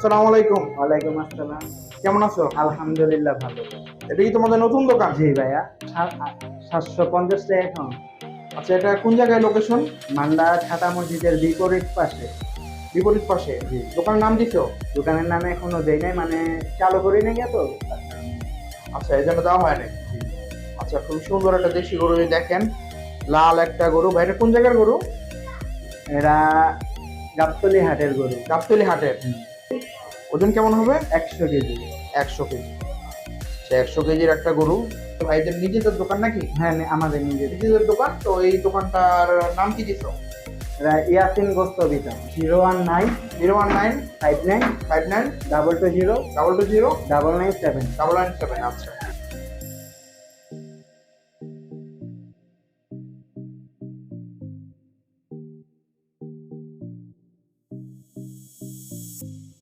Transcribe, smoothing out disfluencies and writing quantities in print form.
আসসালামু আলাইকুম। ওয়ালাইকুম আসসালাম। কেমন আছো? আলহামদুলিল্লাহ ভালো। এটা কি তোমাদের নতুন দোকান? জি ভাইয়া। 750 টাকা এখন। আচ্ছা, এটা কোন জায়গায় লোকেশন? মান্ডা ছাতা মসজিদের বিপরীত পাশে। বিপরীত পাশে। জি। দোকানের নাম দিছো? দোকানের নামে এখনো দেই নাই, মানে চালু করি নাই তো। আচ্ছা, এই জন্য দেওয়া হয় নাই। আচ্ছা, খুব সুন্দর একটা দেশি গরু, এই দেখেন লাল একটা গরু। ভাই, এটা কোন জায়গার গরু? এরা গাবতলী হাটের গরু। গাবতলী হাটের। ওজন কেমন হবে? 100 কেজি। 100 কেজি। আচ্ছা, 100 কেজির একটা গরু। তো ভাইদের নিজেদের দোকান নাকি? হ্যাঁ, আমাদের নিজের। নিজেদের দোকান। তো এই দোকানটার নাম কি দিছো? এরা ইয়াসিন গোস্ত বিতান। 019 019 59 59 220 220 997। 997। আচ্ছা,